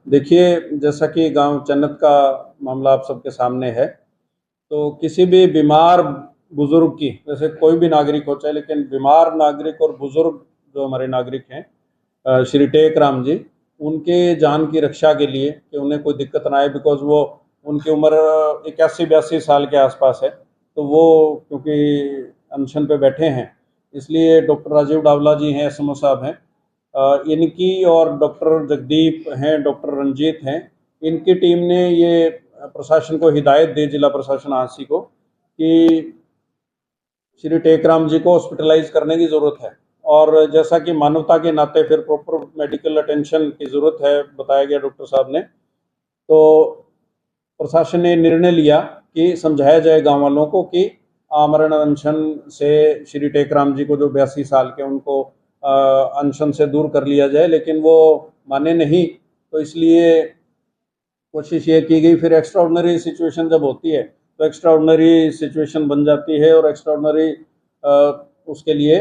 देखिए, जैसा कि गांव चन्नत का मामला आप सबके सामने है, तो किसी भी बीमार बुजुर्ग की, जैसे कोई भी नागरिक हो चाहे, लेकिन बीमार नागरिक और बुजुर्ग जो हमारे नागरिक हैं, श्री टेक राम जी, उनके जान की रक्षा के लिए कि उन्हें कोई दिक्कत ना आए, बिकॉज वो उनकी उम्र 81-82 साल के आसपास है। तो वो क्योंकि अनशन पे बैठे हैं, इसलिए डॉक्टर राजीव डावला जी हैं, एसएमओ साहब हैं, इनकी और डॉक्टर जगदीप हैं, डॉक्टर रंजीत हैं, इनकी टीम ने ये प्रशासन को हिदायत दी, जिला प्रशासन आंसी को, कि श्री टेकराम जी को हॉस्पिटलाइज करने की ज़रूरत है। और जैसा कि मानवता के नाते फिर प्रॉपर मेडिकल अटेंशन की ज़रूरत है, बताया गया डॉक्टर साहब ने, तो प्रशासन ने निर्णय लिया कि समझाया जाए गांव वालों को कि आमरण अनशन से श्री टेकराम जी को, जो 82 साल के, उनको अनशन से दूर कर लिया जाए, लेकिन वो माने नहीं। तो इसलिए कोशिश ये की गई। फिर एक्स्ट्राऑर्डिनरी सिचुएशन जब होती है तो एक्स्ट्राऑर्डिनरी सिचुएशन बन जाती है, और एक्स्ट्राऑर्डिनरी उसके लिए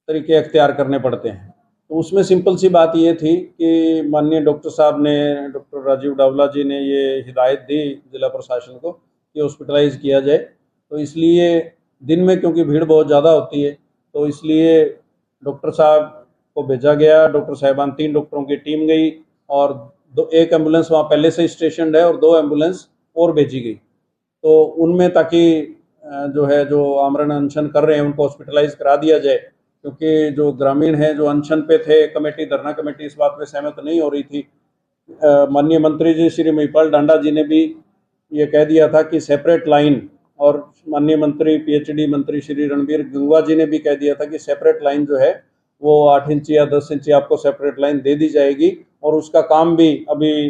तरीके अख्तियार करने पड़ते हैं। तो उसमें सिंपल सी बात ये थी कि माननीय डॉक्टर साहब ने, डॉक्टर राजीव डावला जी ने ये हिदायत दी जिला प्रशासन को कि हॉस्पिटलाइज किया जाए। तो इसलिए दिन में क्योंकि भीड़ बहुत ज़्यादा होती है, तो इसलिए डॉक्टर साहब को भेजा गया। डॉक्टर साहिबान, 3 डॉक्टरों की टीम गई, और एक एम्बुलेंस वहाँ पहले से स्टेशन है और 2 एम्बुलेंस और भेजी गई। तो उनमें ताकि जो है, जो आमरण अनशन कर रहे हैं, उनको हॉस्पिटलाइज करा दिया जाए, क्योंकि जो ग्रामीण हैं जो अनशन पे थे, कमेटी, धरना कमेटी इस बात पे सहमत नहीं हो रही थी। माननीय मंत्री जी श्री महिपाल डांडा जी ने भी ये कह दिया था कि सेपरेट लाइन, और माननीय मंत्री, पीएचडी मंत्री श्री रणबीर गंगवा जी ने भी कह दिया था कि सेपरेट लाइन जो है वो 8 इंच या 10 इंच आपको सेपरेट लाइन दे दी जाएगी, और उसका काम भी अभी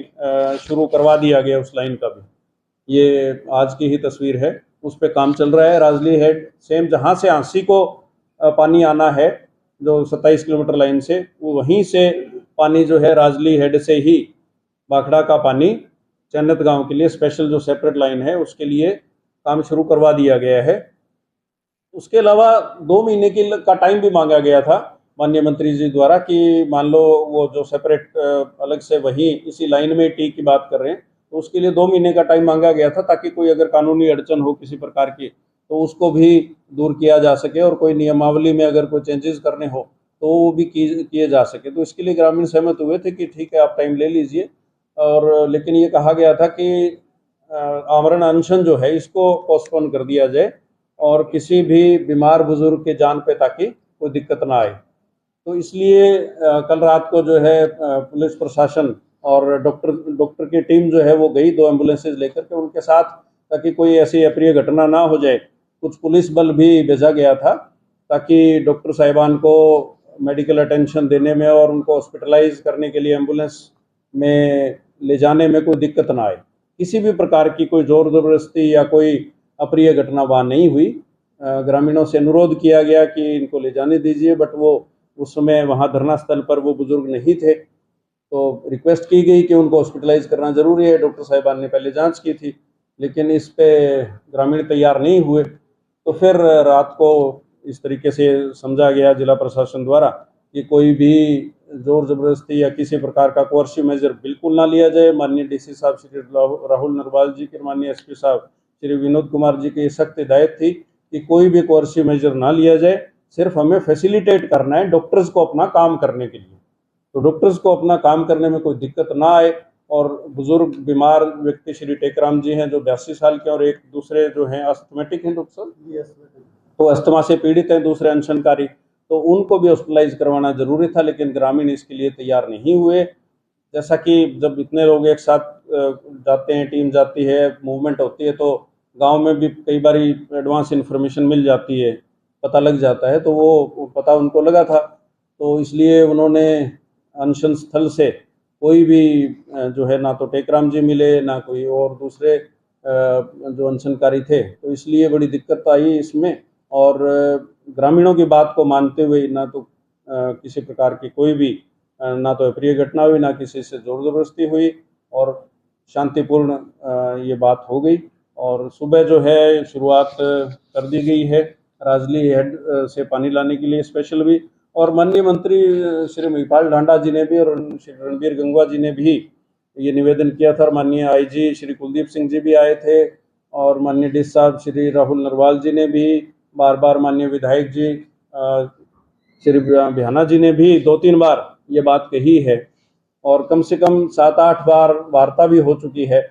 शुरू करवा दिया गया उस लाइन का भी। ये आज की ही तस्वीर है, उस पर काम चल रहा है। राजली हेड सेम जहाँ से आंसी को पानी आना है, जो 27 किलोमीटर लाइन से, वो वहीं से पानी जो है राजली हेड से ही बाखड़ा का पानी चन्नत गांव के लिए स्पेशल जो सेपरेट लाइन है उसके लिए काम शुरू करवा दिया गया है। उसके अलावा 2 महीने का टाइम भी मांगा गया था माननीय मंत्री जी द्वारा कि मान लो वो जो सेपरेट अलग से वहीं इसी लाइन में टी की बात कर रहे हैं, तो उसके लिए 2 महीने का टाइम मांगा गया था, ताकि कोई अगर कानूनी अड़चन हो किसी प्रकार की तो उसको भी दूर किया जा सके, और कोई नियमावली में अगर कोई चेंजेस करने हो तो वो भी किए जा सके। तो इसके लिए ग्रामीण सहमत हुए थे कि ठीक है, आप टाइम ले लीजिए। और लेकिन ये कहा गया था कि आमरण अनशन जो है इसको पोस्टपोन कर दिया जाए, और किसी भी बीमार बुजुर्ग के जान पे ताकि कोई दिक्कत ना आए। तो इसलिए कल रात को जो है पुलिस प्रशासन और डॉक्टर की टीम जो है वो गई 2 एम्बुलेंसेज लेकर के उनके साथ, ताकि कोई ऐसी अप्रिय घटना ना हो जाए। कुछ पुलिस बल भी भेजा गया था ताकि डॉक्टर साहिबान को मेडिकल अटेंशन देने में और उनको हॉस्पिटलाइज करने के लिए एम्बुलेंस में ले जाने में कोई दिक्कत ना आए। किसी भी प्रकार की कोई जोर जबरदस्ती या कोई अप्रिय घटना वहाँ नहीं हुई। ग्रामीणों से अनुरोध किया गया कि इनको ले जाने दीजिए, बट वो उस समय वहाँ धरना स्थल पर वो बुजुर्ग नहीं थे, तो रिक्वेस्ट की गई कि उनको हॉस्पिटलाइज करना जरूरी है। डॉक्टर साहिबान ने पहले जांच की थी, लेकिन इस पे ग्रामीण तैयार नहीं हुए। तो फिर रात को इस तरीके से समझा गया जिला प्रशासन द्वारा कि कोई भी जोर जबरदस्ती या किसी प्रकार का कोर्सिव मेजर बिल्कुल ना लिया जाए। माननीय डीसी साहब श्री राहुल नरवाल जी के, माननीय एसपी साहब श्री विनोद कुमार जी की सख्त हिदायत थी कि कोई भी कोर्सिव मेजर ना लिया जाए, सिर्फ हमें फैसिलिटेट करना है डॉक्टर्स को अपना काम करने के लिए। तो डॉक्टर्स को अपना काम करने में कोई दिक्कत ना आए। और बुजुर्ग बीमार व्यक्ति श्री टेकराम जी हैं जो 82 साल के, और एक दूसरे जो हैं अस्थमेटिक हैं डॉक्टर साहब, तो अस्थमा से पीड़ित हैं दूसरे अनशनकारी, तो उनको भी हॉस्पिटलाइज करवाना जरूरी था, लेकिन ग्रामीण इसके लिए तैयार नहीं हुए। जैसा कि जब इतने लोग एक साथ जाते हैं, टीम जाती है, मूवमेंट होती है, तो गांव में भी कई बार एडवांस इन्फॉर्मेशन मिल जाती है, पता लग जाता है, तो वो पता उनको लगा था। तो इसलिए उन्होंने अनशन स्थल से कोई भी जो है, ना तो टेकराम जी मिले, ना कोई और दूसरे जो अनशनकारी थे, तो इसलिए बड़ी दिक्कत आई इसमें। और ग्रामीणों की बात को मानते हुए, ना तो किसी प्रकार की कोई भी ना तो अप्रिय घटना हुई, ना किसी से जोर जबरदस्ती हुई, और शांतिपूर्ण ये बात हो गई। और सुबह जो है शुरुआत कर दी गई है राजली हेड से पानी लाने के लिए स्पेशल भी। और माननीय मंत्री श्री महिपाल ढांडा जी ने भी और श्री रणबीर गंगवा जी ने भी ये निवेदन किया था। और माननीय आईजी श्री कुलदीप सिंह जी भी आए थे और माननीय डी साहब श्री राहुल नरवाल जी ने भी बार बार, माननीय विधायक जी श्री बिहाना जी ने भी 2-3 बार ये बात कही है और कम से कम 7-8 बार वार्ता भी हो चुकी है।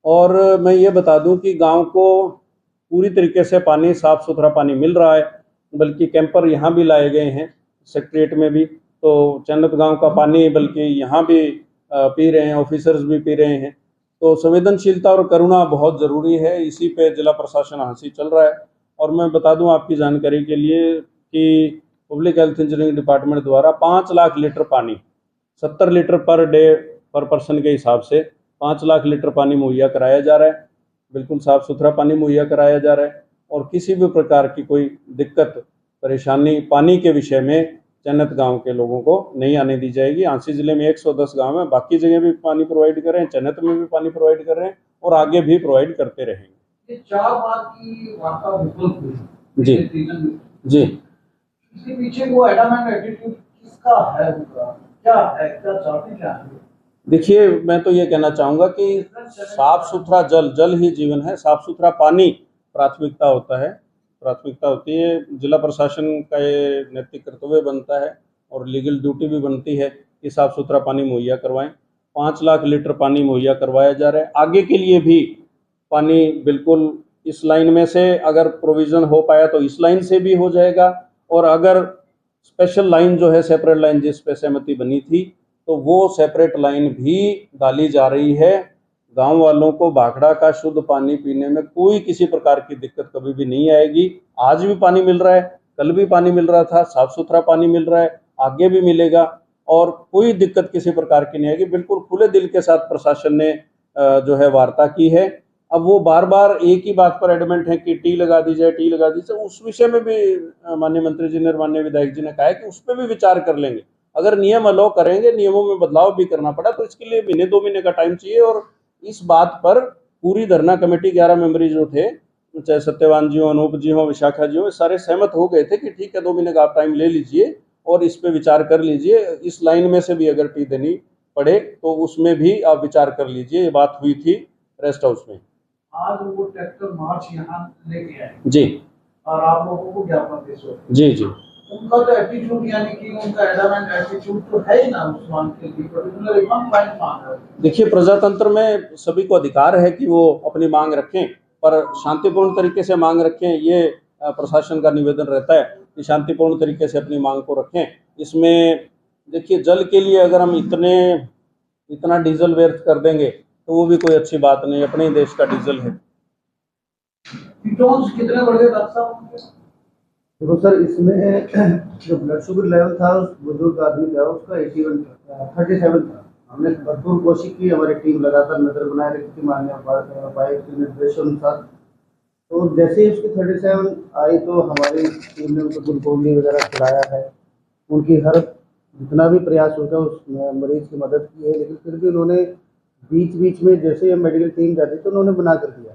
और मैं ये बता दूं कि गांव को पूरी तरीके से पानी, साफ सुथरा पानी मिल रहा है, बल्कि कैंपर यहाँ भी लाए गए हैं सेक्रेटरीट में भी, तो चन्नत गांव का पानी बल्कि यहाँ भी पी रहे हैं, ऑफिसर्स भी पी रहे हैं। तो संवेदनशीलता और करुणा बहुत ज़रूरी है, इसी पे जिला प्रशासन हांसी चल रहा है। और मैं बता दूं आपकी जानकारी के लिए कि पब्लिक हेल्थ इंजीनियरिंग डिपार्टमेंट द्वारा 5 लाख लीटर पानी, 70 लीटर पर डे पर पर्सन के हिसाब से 5 लाख लीटर पानी मुहैया कराया जा रहा है। बिल्कुल साफ़ सुथरा पानी मुहैया कराया जा रहा है और किसी भी प्रकार की कोई दिक्कत परेशानी पानी के विषय में चन्नत गांव के लोगों को नहीं आने दी जाएगी। झांसी जिले में 110 गांव हैं, बाकी जगह भी पानी प्रोवाइड कर रहे हैं, चन्नत में भी पानी प्रोवाइड कर रहे हैं और आगे भी प्रोवाइड करते रहेंगे। ये 4 बार की वार्ता विफल हुई जी जी, इसके पीछे वो एडामेंट एटीट्यूड किसका है, उनका क्या है, क्या चाहते क्या है? देखिए, मैं तो ये कहना चाहूँगा कि साफ सुथरा जल ही जीवन है। साफ सुथरा पानी प्राथमिकता होता है, प्राथमिकता होती है। जिला प्रशासन का ये नैतिक कर्तव्य बनता है और लीगल ड्यूटी भी बनती है कि साफ सुथरा पानी मुहैया करवाएं। 5 लाख लीटर पानी मुहैया करवाया जा रहा है। आगे के लिए भी पानी बिल्कुल इस लाइन में से अगर प्रोविज़न हो पाया तो इस लाइन से भी हो जाएगा, और अगर स्पेशल लाइन जो है, सेपरेट लाइन जिस पे सहमति बनी थी, तो वो सेपरेट लाइन भी डाली जा रही है। गांव वालों को भाखड़ा का शुद्ध पानी पीने में कोई किसी प्रकार की दिक्कत कभी भी नहीं आएगी। आज भी पानी मिल रहा है, कल भी पानी मिल रहा था, साफ सुथरा पानी मिल रहा है, आगे भी मिलेगा और कोई दिक्कत किसी प्रकार की नहीं आएगी। बिल्कुल खुले दिल के साथ प्रशासन ने जो है वार्ता की है। अब वो बार बार एक ही बात पर एडमेंट है कि टी लगा दी जाए, टी लगा दी जाए। उस विषय में भी माननीय मंत्री जी ने और माननीय विधायक जी ने कहा है कि उस पर भी विचार कर लेंगे। अगर नियम अलाउ करेंगे, नियमों में बदलाव भी करना पड़ा तो इसके लिए 1-2 महीने का टाइम चाहिए। और इस बात पर पूरी धरना कमेटी 11 मेंबरी जो थे, चाहे सत्यवान जी हो, अनूप जी हो, विशाखा जी हो, सारे सहमत हो गए थे कि ठीक है 2 महीने का आप टाइम ले लीजिए और इस पे विचार कर लीजिए। इस लाइन में से भी अगर टी देनी पड़े तो उसमें भी आप विचार कर लीजिए। ये बात हुई थी रेस्ट हाउस में। आज वो ट्रैक्टर मार्च यहाँ लेके आए जी, और आप लोगों को ज्ञापन पेश हो। जी जी, उनका तो एटीट्यूड यानी कि उनका एडामेंट एटीट्यूड तो है ही ना उस मांग के लिए, पर्टिकुलर एक पॉइंट मांग रहा है। देखिए, प्रजातंत्र में सभी को अधिकार है कि वो अपनी मांग रखें, पर शांतिपूर्ण तरीके से मांग रखें। ये प्रशासन का निवेदन रहता है कि शांतिपूर्ण तरीके से अपनी मांग को रखें। इसमें देखिए, जल के लिए अगर हम इतना डीजल व्यर्थ कर देंगे तो वो भी कोई अच्छी बात नहीं। अपने ही देश का डीजल है। कीटोन्स कितने बढ़ गए डॉक्टर साहब? देखो सर, इसमें जो ब्लड शुगर लेवल था उस बुजुर्ग आदमी का, उसका 81 था, 37 था। हमने भरपूर कोशिश की, हमारी टीम लगातार नजर बनाए रखी थी माननीय उपायुक्त के निर्देशानुसार। तो जैसे ही उसकी 37 आई तो हमारी टीम ने उनको ग्लूकोज वगैरह खिलाया है, उनकी हर जितना भी प्रयास होगा उस मरीज की मदद की है। लेकिन फिर भी उन्होंने बीच बीच में जैसे मेडिकल टीम जाती तो उन्होंने बना कर दिया।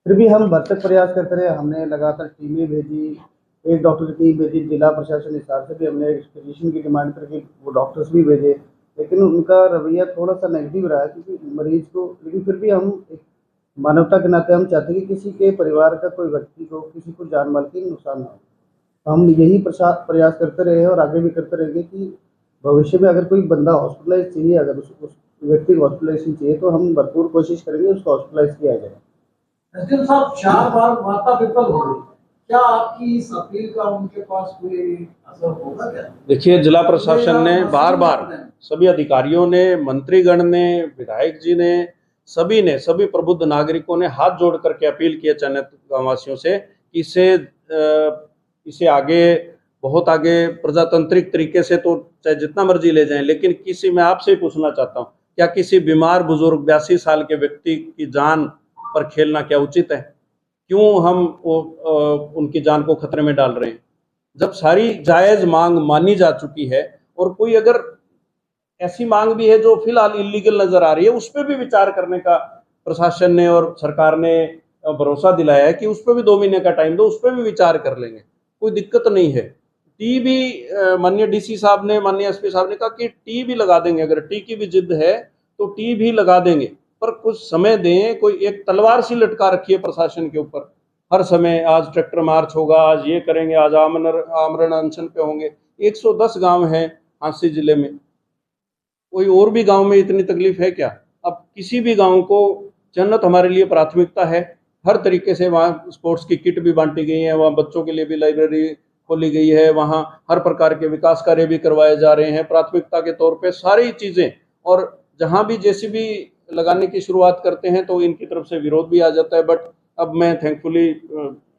फिर भी हम भरसक प्रयास करते रहे, हमने लगातार टीमें भेजी, एक डॉक्टर की टीम भेजी, जिला प्रशासन हिसाब से भी हमने एक फिजिशियन की डिमांड करके वो डॉक्टर्स भी भेजे, लेकिन उनका रवैया थोड़ा सा नेगेटिव रहा क्योंकि मरीज को। लेकिन फिर भी हम एक मानवता के नाते हम चाहते हैं कि किसी के परिवार का कोई व्यक्ति को, किसी को जान माल की नुकसान ना हो। हम यही प्रयास करते रहे और आगे भी करते रहेंगे कि भविष्य में अगर कोई बंदा हॉस्पिटलाइज चाहिए, अगर उस व्यक्ति को हॉस्पिटलाइजेशन चाहिए तो हम भरपूर कोशिश करेंगे उसको हॉस्पिटलाइज किया जाए। एसडीएम साहब, 4 बार वार्ता विफल हो गई, क्या आपकी इस अपील का उनके पास कोई असर होगा क्या? देखिए, जिला प्रशासन ने बार बार, सभी अधिकारियों ने, मंत्रीगण ने, विधायक जी ने, सभी प्रबुद्ध नागरिकों ने हाथ जोड़ करके अपील की है चन्नत गांववासियों से कि इसे आगे, बहुत आगे प्रजातांत्रिक तरीके से तो चाहे जितना मर्जी ले जाएं, लेकिन मैं आपसे पूछना चाहता हूं, क्या किसी बीमार बुजुर्ग 82 साल के व्यक्ति की जान पर खेलना क्या उचित है? क्यों हम उनकी जान को खतरे में डाल रहे हैं? जब सारी जायज मांग मानी जा चुकी है और कोई अगर ऐसी मांग भी है जो फिलहाल इलीगल नजर आ रही है, उस पर भी विचार करने का प्रशासन ने और सरकार ने भरोसा दिलाया है कि उस पर भी 2 महीने का टाइम दो, उस पर भी विचार कर लेंगे, कोई दिक्कत नहीं है। टी भी माननीय डीसी साहब ने, माननीय एसपी साहब ने कहा कि टी भी लगा देंगे। अगर टी की भी जिद है तो टी भी लगा देंगे, पर कुछ समय दें। कोई एक तलवार सी लटका रखी है प्रशासन के ऊपर हर समय, आज ट्रैक्टर मार्च होगा, आज ये करेंगे, आज आमरण अनशन पे होंगे। 110 गांव हैं झांसी जिले में, कोई और भी गांव में इतनी तकलीफ है क्या? अब किसी भी गांव को, जन्नत हमारे लिए प्राथमिकता है हर तरीके से। वहाँ स्पोर्ट्स की किट भी बांटी गई है, वहाँ बच्चों के लिए भी लाइब्रेरी खोली गई है, वहाँ हर प्रकार के विकास कार्य भी करवाए जा रहे हैं प्राथमिकता के तौर पे सारी चीज़ें। और जहाँ भी जेसीबी लगाने की शुरुआत करते हैं तो इनकी तरफ से विरोध भी आ जाता है, बट अब मैं thankfully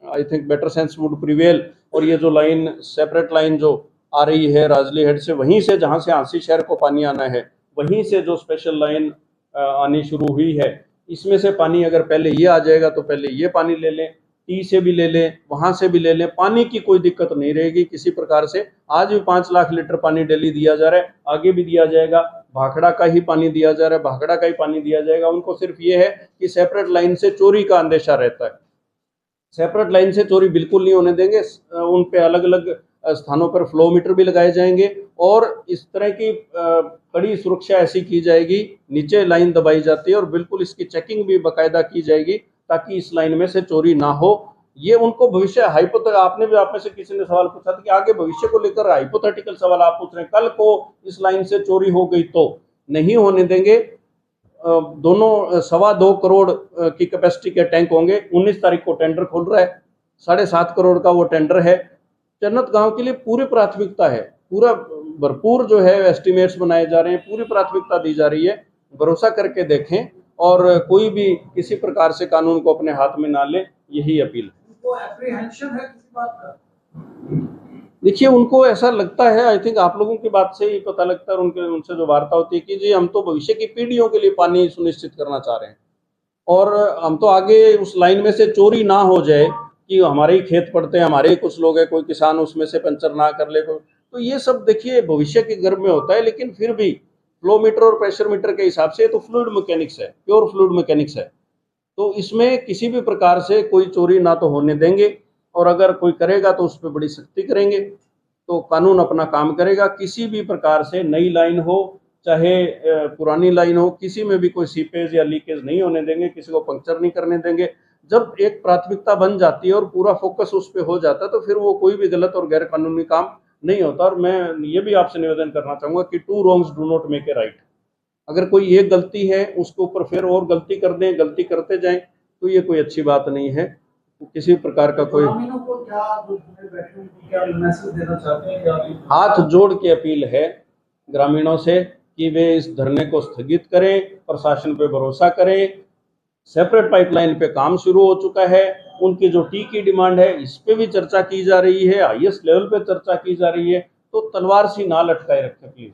I think better sense would prevail. और ये जो लाइन, सेपरेट लाइन जो आ रही है राजली हेड से, वहीं से जहाँ से झांसी शहर को पानी आना है, वहीं से जो स्पेशल लाइन आनी शुरू हुई है, इसमें से पानी अगर पहले ये आ जाएगा तो पहले ये पानी ले लें, टी से भी ले लें, वहाँ से भी ले लें, पानी की कोई दिक्कत नहीं रहेगी किसी प्रकार से। आज भी 5 लाख लीटर पानी डेली दिया जा रहा है, आगे भी दिया जाएगा। भाखड़ा का ही पानी दिया जा रहा है, भाखड़ा का ही पानी दिया जाएगा। उनको सिर्फ ये है कि सेपरेट लाइन से चोरी का अंदेशा रहता है, सेपरेट लाइन से चोरी बिल्कुल नहीं होने देंगे। उन पे अलग अलग स्थानों पर फ्लो मीटर भी लगाए जाएंगे और इस तरह की कड़ी सुरक्षा ऐसी की जाएगी, नीचे लाइन दबाई जाती है और बिल्कुल इसकी चेकिंग भी बाकायदा की जाएगी ताकि इस लाइन में से चोरी ना हो। ये उनको भविष्य आपने भी, आप में से किसी ने सवाल पूछा था कि आगे भविष्य को लेकर हाइपोथेटिकल सवाल आप पूछ रहे हैं, कल को इस लाइन से चोरी हो गई तो नहीं होने देंगे। दोनों 2.25 करोड़ की कैपेसिटी के टैंक होंगे। 19 तारीख को टेंडर खुल रहा है, 7.5 करोड़ का वो टेंडर है। जन्नत गांव के लिए पूरी प्राथमिकता है, पूरा भरपूर जो है एस्टिमेट्स बनाए जा रहे हैं, पूरी प्राथमिकता दी जा रही है। भरोसा करके देखें और कोई भी किसी प्रकार से कानून को अपने हाथ में ना ले, यही अपील है। उनको एप्रीहेंशन है किसी बात का? देखिए, उनको ऐसा लगता है, आई थिंक आप लोगों की बात से ही पता लगता है और उनसे जो वार्ता होती है कि जी हम तो भविष्य की पीढ़ियों के लिए पानी सुनिश्चित करना चाह रहे हैं और हम तो आगे उस लाइन में से चोरी ना हो जाए कि हमारे ही खेत पड़ते हैं, हमारे ही कुछ लोग हैं, कोई किसान उसमें से पंचर ना कर ले कोई। तो ये सब देखिए भविष्य के गर्भ में होता है, लेकिन फिर भी फ्लो मीटर और प्रेशर मीटर के हिसाब से तो फ्लूइड मैकेनिक्स है, प्योर फ्लूइड मैकेनिक्स है। तो इसमें किसी भी प्रकार से कोई चोरी ना तो होने देंगे और अगर कोई करेगा तो उस पर बड़ी सख्ती करेंगे। तो कानून अपना काम करेगा। किसी भी प्रकार से नई लाइन हो चाहे पुरानी लाइन हो, किसी में भी कोई सीपेज या लीकेज नहीं होने देंगे, किसी को पंक्चर नहीं करने देंगे। जब एक प्राथमिकता बन जाती है और पूरा फोकस उस पर हो जाता है तो फिर वो कोई भी गलत और गैर कानूनी काम नहीं होता। और मैं ये भी आपसे निवेदन करना चाहूँगा कि 2 wrongs do not make a right. अगर कोई एक गलती है उसके ऊपर फिर और गलती कर दें, गलती करते जाएं, तो ये कोई अच्छी बात नहीं है। किसी प्रकार का कोई ग्रामीणों को क्या मैसेज देना चाहते हैं? हाथ जोड़ के अपील है ग्रामीणों से कि वे इस धरने को स्थगित करें, प्रशासन पे भरोसा करें। सेपरेट पाइपलाइन पे काम शुरू हो चुका है, उनकी जो टी की डिमांड है इस पे भी चर्चा की जा रही है, हाईएस्ट लेवल पे चर्चा की जा रही है। तो तलवार सी ना लटकाए रखें प्लीज।